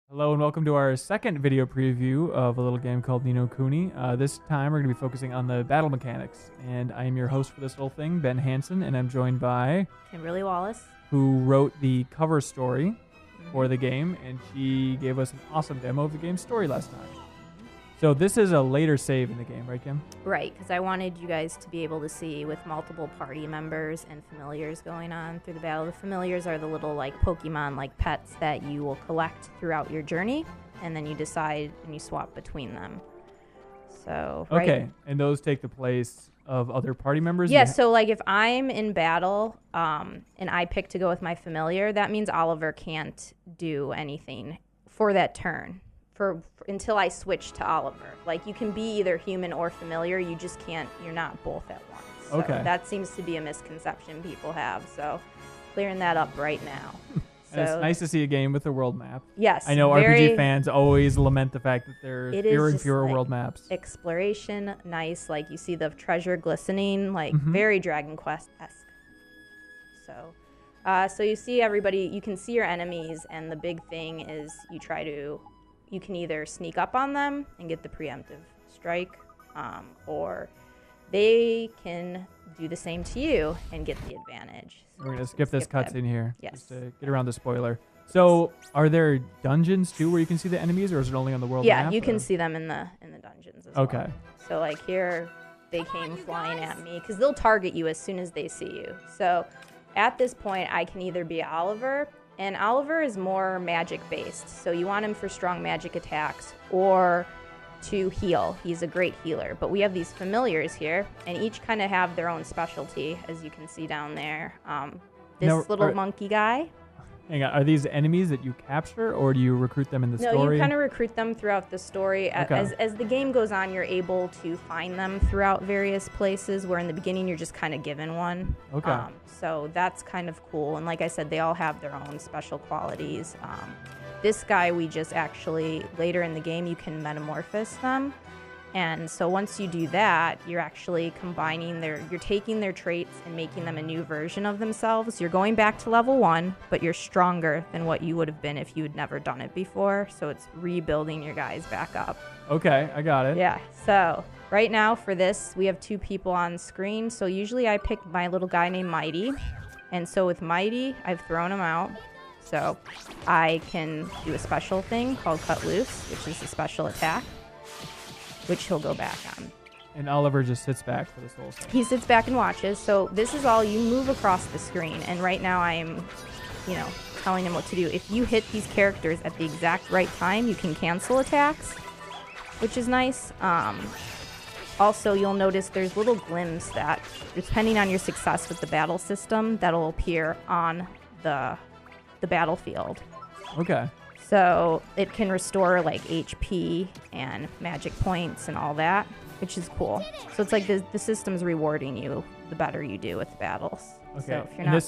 Hello and welcome to our second video preview of a little game called Kuni. This time we're going to be focusing on the battle mechanics, and I am your host for this whole thing, Ben Hansen, and I'm joined by Kimberly Wallace, who wrote the cover story for the game, and she gave us an awesome demo of the game's story last time. So this is a later save in the game, right, Kim? Right, because I wanted you guys to be able to see with multiple party members and familiars going on through the battle. The familiars are the little Pokemon pets that you will collect throughout your journey, and then you decide and you swap between them. So okay, and those take the place of other party members? Yeah, so if I'm in battle and I pick to go with my familiar, that means Oliver can't do anything for that turn. Until I switch to Oliver. You can be either human or familiar, you just can't, you're not both at once. So okay. That seems to be a misconception people have, so clearing that up right now. And it's nice to see a game with a world map. Yes. I know RPG fans always lament the fact that there are fewer and fewer world maps. Exploration, nice, you see the treasure glistening, very Dragon Quest-esque. So you see everybody, you can see your enemies, and the big thing is you can either sneak up on them and get the preemptive strike, or they can do the same to you and get the advantage. We're going to skip this cutscene here. Yes. Just to get around the spoiler. So, are there dungeons too where you can see the enemies, or is it only on the world map? Yeah, you can see them in the dungeons as well. Okay. So here they came flying at me because they'll target you as soon as they see you. So at this point, I can either be Oliver. And Oliver is more magic-based, so you want him for strong magic attacks or to heal. He's a great healer. But we have these familiars here, and each kind of have their own specialty, as you can see down there. This little monkey guy. Hang on, are these enemies that you capture, or do you recruit them in the story? No, you kind of recruit them throughout the story. Okay. As the game goes on, you're able to find them throughout various places, where in the beginning you're just kind of given one. Okay. So that's kind of cool. And like I said, they all have their own special qualities. This guy, we just actually, later in the game, you can metamorphose them. And so once you do that, you're actually you're taking their traits and making them a new version of themselves. You're going back to level 1, but you're stronger than what you would have been if you had never done it before. So it's rebuilding your guys back up. Okay, I got it. Yeah, so right now for this, we have 2 people on screen. So usually I pick my little guy named Mighty. And so with Mighty, I've thrown him out. So I can do a special thing called Cut Loose, which is a special attack, which he'll go back on. And Oliver just sits back for this whole thing. He sits back and watches. So this is all, you move across the screen. And right now I am, telling him what to do. If you hit these characters at the exact right time, you can cancel attacks, which is nice. Also, you'll notice there's little glims that, depending on your success with the battle system, that'll appear on the battlefield. Okay. So it can restore HP and magic points and all that, which is cool. So it's the system's rewarding you the better you do with the battles. Okay. So if you're not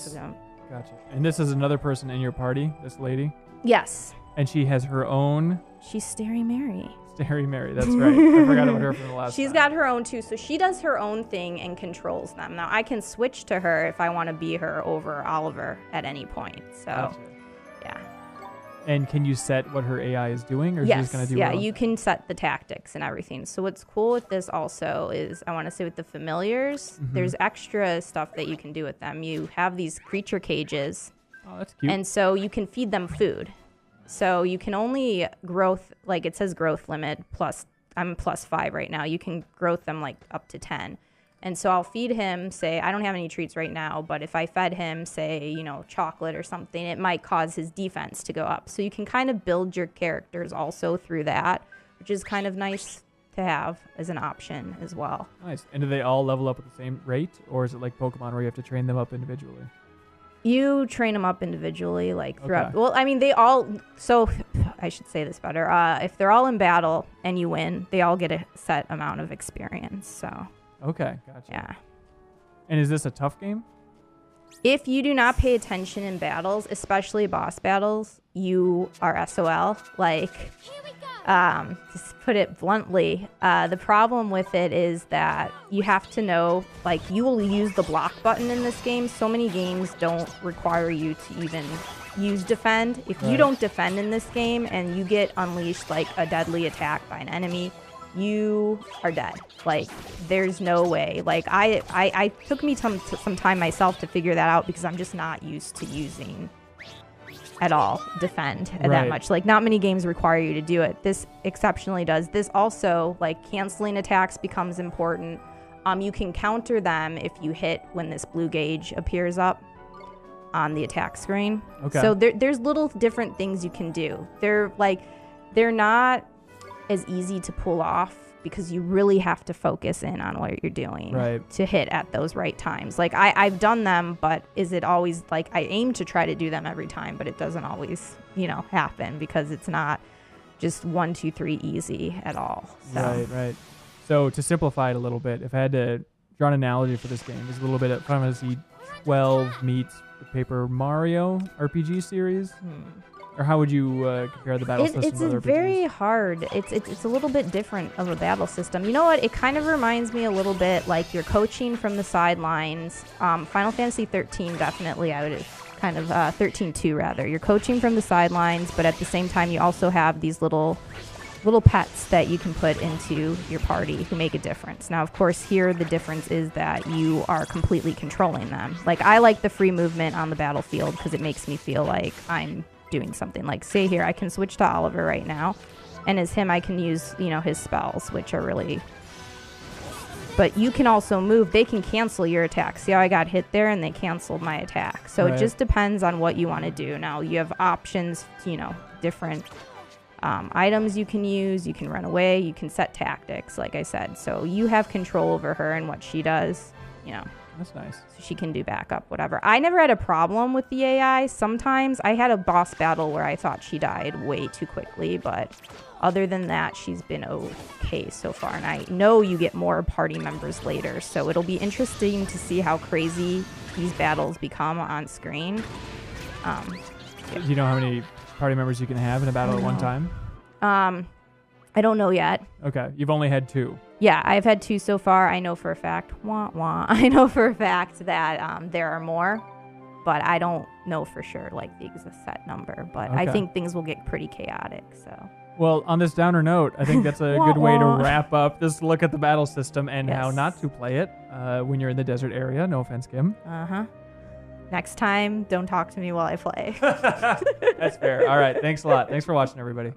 gotcha. And this is another person in your party, this lady? Yes. And she has her own... She's Starry Mary. Starry Mary, that's right. I forgot about her from the last She's time. got her own too, so she does her own thing and controls them. Now I can switch to her if I want to be her over Oliver at any point. So, gotcha. Yeah. And can you set what her AI is doing, or yes, is she just going to do yeah, her own? you can set the tactics and everything. So what's cool with this also is, I want to say with the familiars, there's extra stuff that you can do with them. You have these creature cages. Oh, that's cute. And so you can feed them food. So you can only growth, it says growth limit plus, I'm +5 right now. You can growth them up to 10. And so I'll feed him, say, I don't have any treats right now, but if I fed him, say, chocolate or something, it might cause his defense to go up. So you can kind of build your characters also through that, which is kind of nice to have as an option as well. Nice. And do they all level up at the same rate, or is it like Pokemon where you have to train them up individually? You train them up individually, throughout. Okay. Well, I mean, they all. So I should say this better. If they're all in battle and you win, they all get a set amount of experience. So. Okay, gotcha. Yeah. And is this a tough game? If you do not pay attention in battles, especially boss battles, you are SOL. Just put it bluntly, the problem with it is that you have to know, you will use the block button in this game. So many games don't require you to even use defend. If you don't defend in this game and you get unleashed like a deadly attack by an enemy, you are dead. Like, there's no way. Like, I took me some time myself to figure that out because I'm just not used to using at all defend that much. Like, not many games require you to do it. This exceptionally does. This also, like, canceling attacks becomes important. You can counter them if you hit when this blue gauge appears up on the attack screen. Okay. So there's little different things you can do. They're not as easy to pull off because you really have to focus in on what you're doing to hit at those right times. Like, I've done them, but is it always, like, I aim to try to do them every time, but it doesn't always, happen because it's not just 1, 2, 3 easy at all. So. Right. So to simplify it a little bit, if I had to draw an analogy for this game, it's a little bit of Final Fantasy 12 meets the Paper Mario RPG series. Or how would you compare the battle system? It's very hard. It's a little bit different of a battle system. You know what? It kind of reminds me a little bit like you're coaching from the sidelines. Final Fantasy 13 definitely. I would kind of 13-2 rather. You're coaching from the sidelines, but at the same time you also have these little pets that you can put into your party who make a difference. Now, of course, here the difference is that you are completely controlling them. Like, I like the free movement on the battlefield because it makes me feel like I'm doing something. Like, say here, I can switch to Oliver right now, and as him I can use his spells, which are really, but you can also move. They can cancel your attack. See how I got hit there and they canceled my attack. So it just depends on what you want to do. Now you have options, different items you can use. You can run away, you can set tactics, like I said, so you have control over her and what she does. That's nice. So she can do backup, whatever. I never had a problem with the AI. Sometimes I had a boss battle where I thought she died way too quickly, but other than that, she's been okay so far. And I know you get more party members later, so it'll be interesting to see how crazy these battles become on screen. Do you know how many party members you can have in a battle at one time? I don't know yet. Okay, you've only had 2. Yeah, I've had 2 so far. I know for a fact, I know for a fact that there are more, but I don't know for sure, like, the exact set number. But I think things will get pretty chaotic, so. Well, on this downer note, I think that's a good way to wrap up this look at the battle system and how not to play it when you're in the desert area. No offense, Kim. Next time, don't talk to me while I play. That's fair. All right, thanks a lot. Thanks for watching, everybody.